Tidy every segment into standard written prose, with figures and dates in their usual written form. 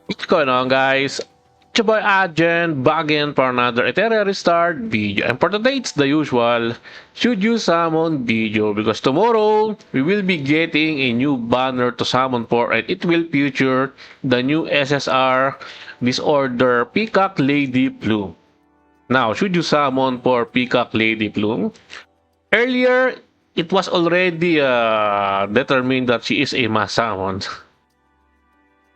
What's going on, guys? It's your boy Agent back again for another Etheria restart video. And for today, it's the usual should you summon video, because tomorrow we will be getting a new banner to summon for, and it will feature the new SSR Disorder Peacock Lady Plume. Now, should you summon for Peacock Lady Plume? Earlier, it was already determined that she is a mass summon.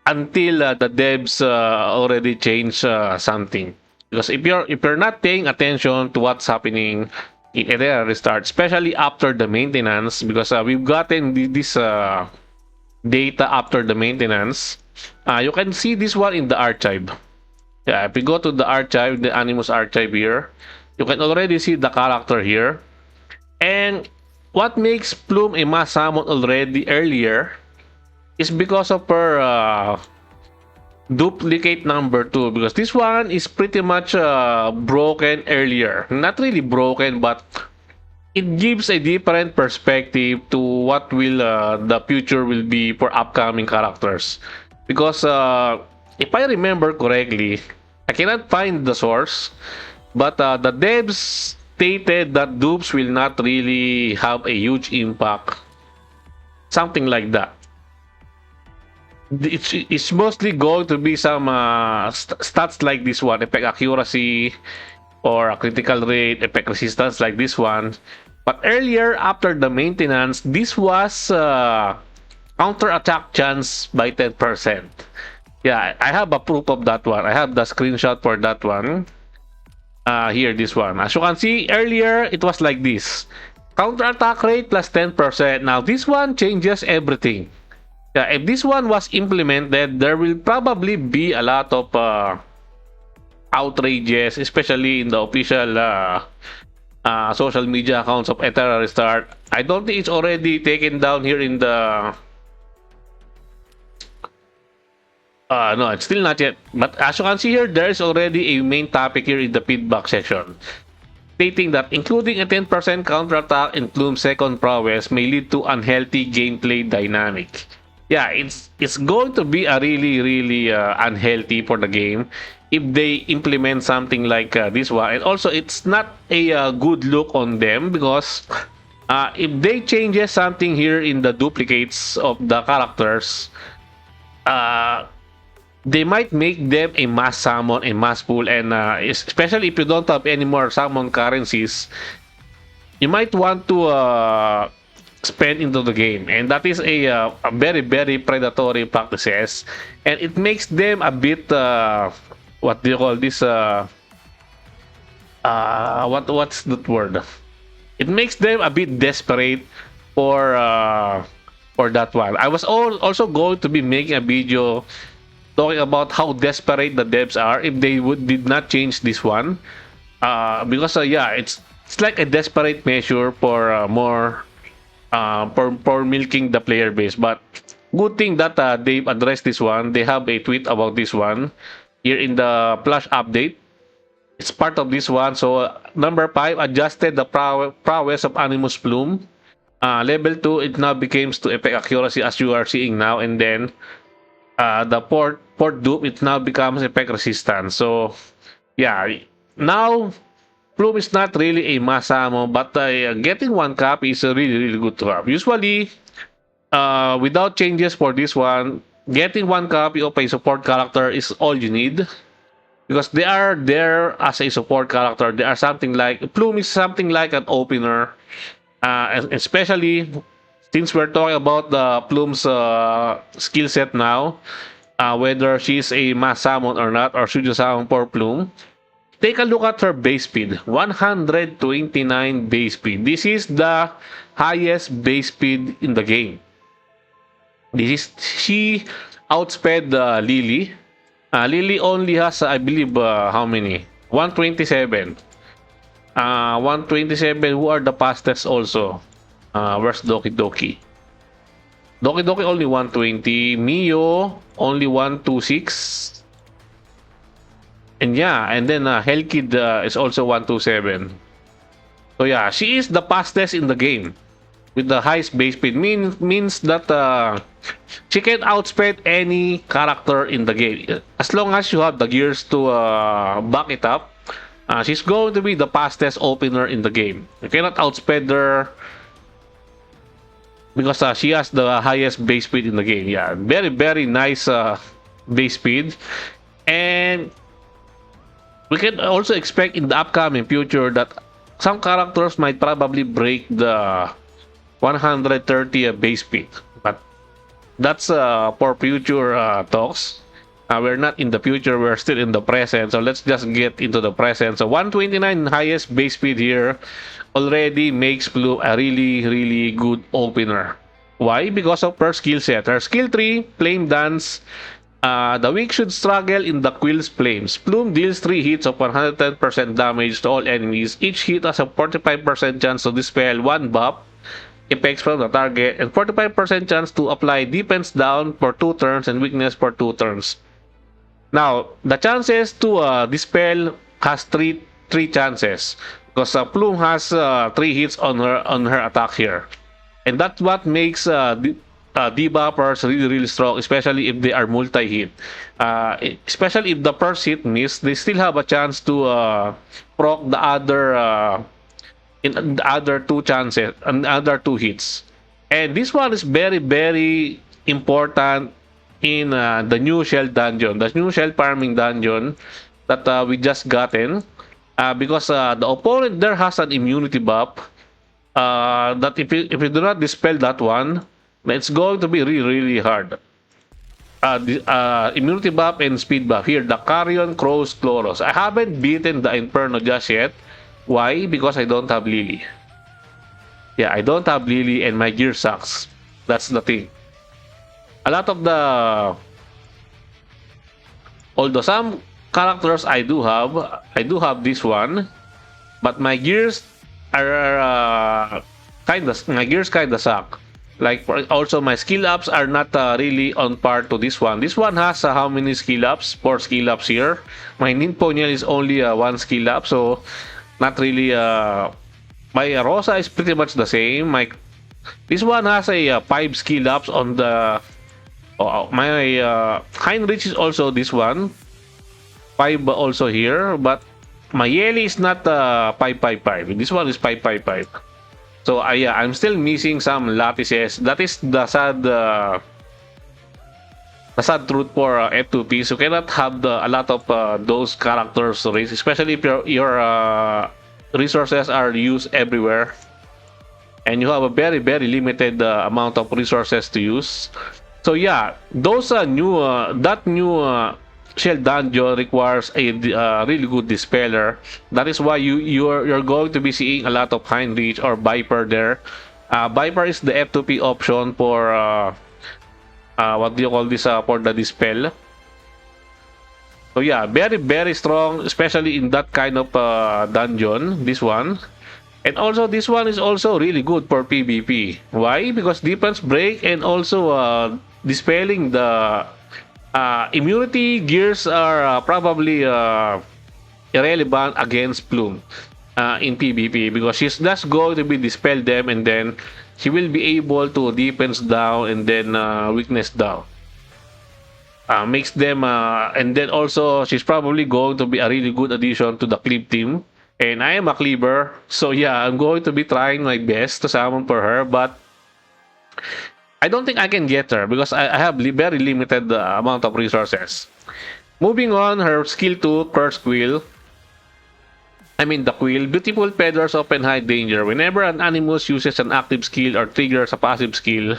Until the devs already change something, because if you're not paying attention to what's happening in Etheria restart, especially after the maintenance, because we've gotten this data after the maintenance. You can see this one in the archive. Yeah, if you go to the archive, the Animus archive here, you can already see the character here. And what makes Plume a mass summon already earlier is because of her duplicate number 2, because this one is pretty much broken earlier. Not really broken, but it gives a different perspective to what will the future will be for upcoming characters. Because if I remember correctly, I cannot find the source, but the devs stated that dupes will not really have a huge impact, something like that. It's mostly going to be some stats like this one, effect accuracy or a critical rate, effect resistance like this one. But earlier, after the maintenance, this was counter attack chance by 10%. Yeah, I have a proof of that one. I have the screenshot for that one. Here, this one. As you can see, earlier, it was like this. Counter attack rate plus 10%. Now, this one changes everything. Yeah, if this one was implemented, there will probably be a lot of outrages, especially in the official social media accounts of Etheria Restart. I don't think it's already taken down here in the... no, it's still not yet. But as you can see here, there is already a main topic here in the feedback section, stating that including a 10% counterattack in Plume's second prowess may lead to unhealthy gameplay dynamic. Yeah, it's going to be a really unhealthy for the game if they implement something like this one. And also, it's not a good look on them, because if they changes something here in the duplicates of the characters, they might make them a mass summon, a mass pool, and especially if you don't have any more summon currencies, you might want to spend into the game, and that is a very predatory practices, and it makes them a bit what do you call this, what's that word, it makes them a bit desperate for that one. I was also going to be making a video talking about how desperate the devs are if they did not change this one, because yeah, it's like a desperate measure for more for milking the player base. But good thing that they've addressed this one. They have a tweet about this one here in the flash update. It's part of this one. So number 5 adjusted the prowess of Animus Plume. Level 2, it now becomes to effect accuracy, as you are seeing now, and then the port dupe, it now becomes effect resistance. So yeah, now Plume is not really a mass ammo, but getting one copy is really good to have. Usually, without changes for this one, getting one copy of a support character is all you need, because they are there as a support character. They are something like... Plume is something like an opener, especially since we're talking about the Plume's skill set now, whether she's a mass summon or not, or should you summon for Plume. Take a look at her base speed, 129 base speed. This is the highest base speed in the game. She outsped Lily. Lily only has, I believe, how many? 127. 127. Who are the fastest also? Where's Doki Doki? Doki Doki only 120. Mio only 126. And yeah, and then Hellkid is also 127. So yeah, she is the fastest in the game with the highest base speed. Means that she can outspeed any character in the game. As long as you have the gears to back it up, she's going to be the fastest opener in the game. You cannot outspeed her because she has the highest base speed in the game. Yeah, very, very nice base speed. And we can also expect in the upcoming future that some characters might probably break the 130 base speed. But that's for future talks. We're not in the future, we're still in the present. So let's just get into the present. So 129 highest base speed here already makes Plume a really, really good opener. Why? Because of her skill set. Her skill 3, Flame Dance. The weak should struggle in the Quill's flames. Plume deals 3 hits of 110% damage to all enemies. Each hit has a 45% chance to dispel 1 buff effects from the target and 45% chance to apply defense down for 2 turns and weakness for 2 turns. Now, the chances to dispel has three chances because Plume has 3 hits on her attack here, and that's what makes debuffers really strong, especially if they are multi-hit. Especially if the first hit miss, they still have a chance to proc the other in the other 2 chances and other 2 hits. And this one is very important in the new shell dungeon, the new shell farming dungeon that we just gotten, because the opponent there has an immunity buff that if you do not dispel that one, it's going to be really hard. Immunity buff and speed buff here, the Carrion Crow's Chloros. I haven't beaten the Inferno just yet. Why? Because I don't have Lily. Yeah, I don't have Lily and my gear sucks. That's the thing. A lot of the... Although some characters I do have this one, but my gears are my gears kinda suck. Like also my skill ups are not really on par to this one. This one has how many skill ups? 4 skill ups here. My Ninponian is only 1 skill up, so not really. My Rosa is pretty much the same. This one has a 5 skill ups on the. My Heinrich is also this one. 5 also here, but my Yeli is not 555. This one is 555. So yeah, I'm still missing some lattices. That is the sad truth for F2P. So you cannot have a lot of those characters to raise, especially if your resources are used everywhere, and you have a very limited amount of resources to use. So yeah, those new shell dungeon requires a really good dispeller. That is why you're going to be seeing a lot of Heinrich or Viper there. Viper is the F2P option for what do you call this, for the dispel. So yeah, very strong, especially in that kind of dungeon, this one. And also this one is also really good for PvP. Why? Because defense break and also dispelling the immunity gears are probably irrelevant against Plume in PvP, because she's just going to be dispel them, and then she will be able to defense down and then weakness down. Makes them and then also she's probably going to be a really good addition to the Cleave team. And I am a Cleaver, so yeah, I'm going to be trying my best to summon for her, but I don't think I can get her because I have very limited amount of resources. Moving on, her skill 2, Curse Quill. The Quill. Beautiful feathers often hide danger. Whenever an animus uses an active skill or triggers a passive skill,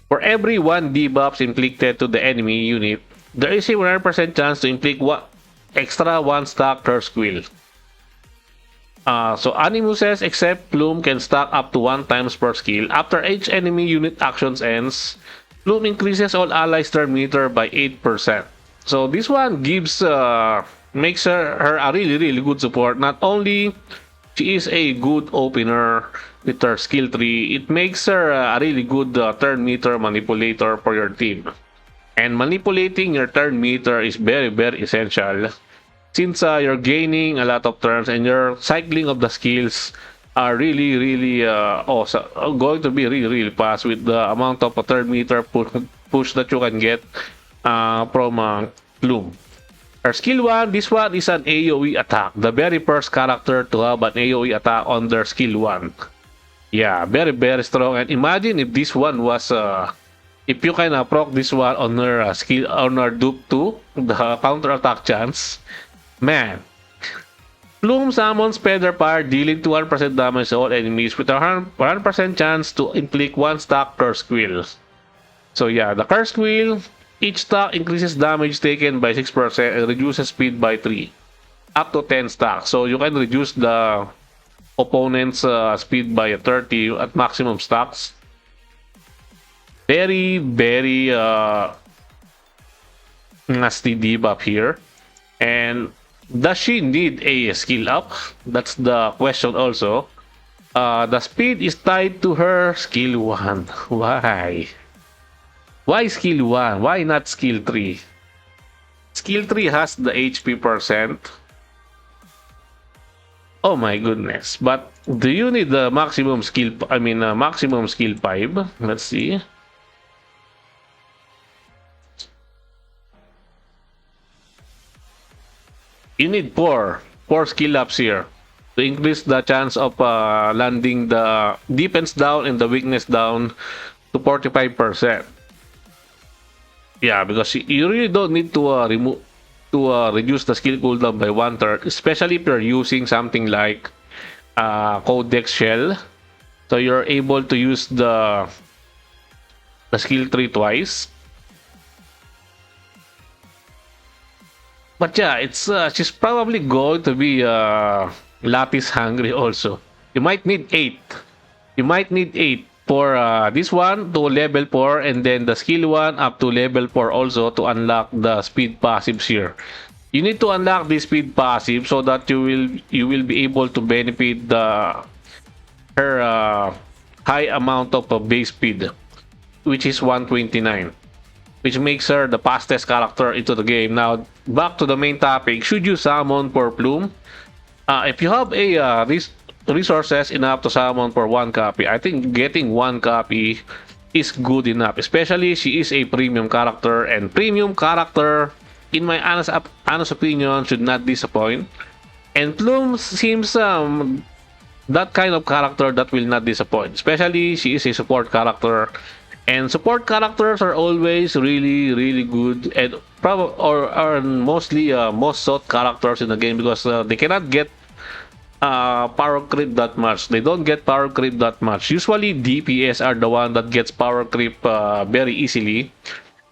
for every 1 debuff inflicted to the enemy unit, there is a 100% chance to inflict extra 1 stack Curse Quill. So animuses except Plume can stack up to 1 times per skill. After each enemy unit actions ends, Plume increases all allies' turn meter by 8%. So this one makes her a really good support. Not only she is a good opener with her skill 3, it makes her a really good turn meter manipulator for your team. And manipulating your turn meter is very essential, since you're gaining a lot of turns and your cycling of the skills are really going to be really fast with the amount of turn meter push that you can get from Plume. Her skill 1, this one is an AoE attack. The very first character to have an AoE attack on their skill 1. Yeah, very very strong. And imagine if this one was if you can proc this one on her skill on her dupe 2, the counter attack chance. Man. Plume summons Feather Fire, dealing 200% damage to all enemies with a 100% chance to inflict 1 stack Curse Quill. So yeah, the Curse Quill, each stack increases damage taken by 6% and reduces speed by 3. Up to 10 stacks. So you can reduce the opponent's speed by 30 at maximum stacks. Very, very nasty debuff here. And does she need a skill up? That's the question also. The speed is tied to her skill 1. Why? Why skill 1? Why not skill 3? Skill 3 has the HP percent. Oh my goodness. But do you need the maximum skill? Maximum skill 5? Let's see. You need 4 skill ups here to increase the chance of landing the defense down and the weakness down to 45%. Yeah, because you really don't need to reduce the skill cooldown by 1/3, especially if you're using something like Codex Shell. So you're able to use the skill 3 twice. But yeah, it's she's probably going to be lattice hungry also. You might need 8. You might need 8 for this one to level 4, and then the skill 1 up to level 4 also to unlock the speed passives here. You need to unlock the speed passive so that you will be able to benefit her high amount of base speed, which is 129. Which makes her the fastest character into the game. Now, back to the main topic. Should you summon for Plume? If you have a resources enough to summon for 1 copy, I think getting 1 copy is good enough. Especially, she is a premium character. And premium character, in my honest opinion, should not disappoint. And Plume seems that kind of character that will not disappoint. Especially, she is a support character. And support characters are always really, really good and are mostly most sought characters in the game because they cannot get power creep that much. They don't get power creep that much. Usually DPS are the one that gets power creep very easily.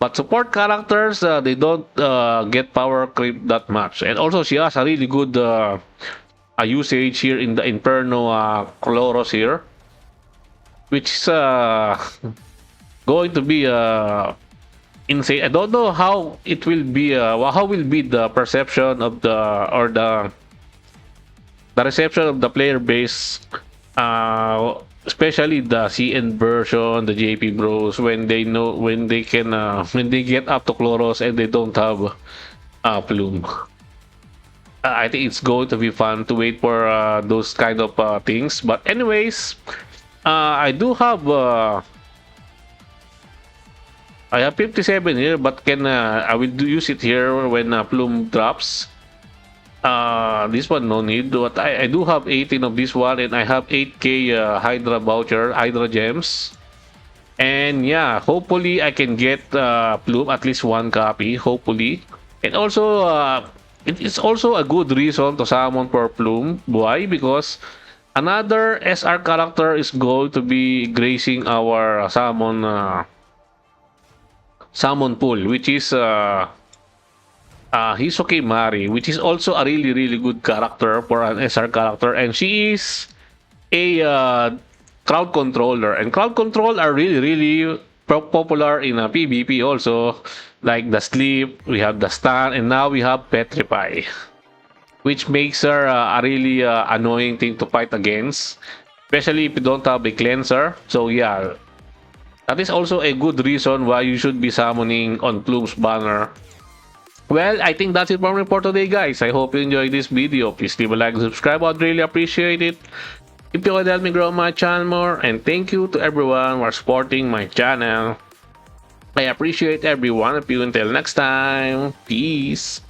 But support characters, they don't get power creep that much. And also she has a really good usage here in the Inferno Chloros here. Which is going to be insane. I don't know how it will be. How will be the perception of the reception of the player base, especially the CN version, the JP Bros, when they get up to Chloros and they don't have Plume. I think it's going to be fun to wait for those kind of things. But anyways, I do have. I have 57 here, but I will use it here when Plume drops. This one no need, but I do have 18 of this one, and I have 8k Hydra voucher, Hydra gems. And yeah, hopefully I can get Plume at least 1 copy, hopefully. And also, it is also a good reason to summon for Plume. Why? Because another SR character is going to be gracing our summon pool, which is Hisoke Mari, which is also a really, really good character for an SR character, and she is a crowd controller, and crowd control are really, really popular in PvP also, like the sleep, we have the stun, and now we have petrify, which makes her a really annoying thing to fight against, especially if you don't have a cleanser. So yeah, that is also a good reason why you should be summoning on Plume's banner. Well, I think that's it from me for today, guys. I hope you enjoyed this video. Please leave a like and subscribe. I'd really appreciate it if you could help me grow my channel more. And thank you to everyone who are supporting my channel. I appreciate every one of you. Until next time, peace.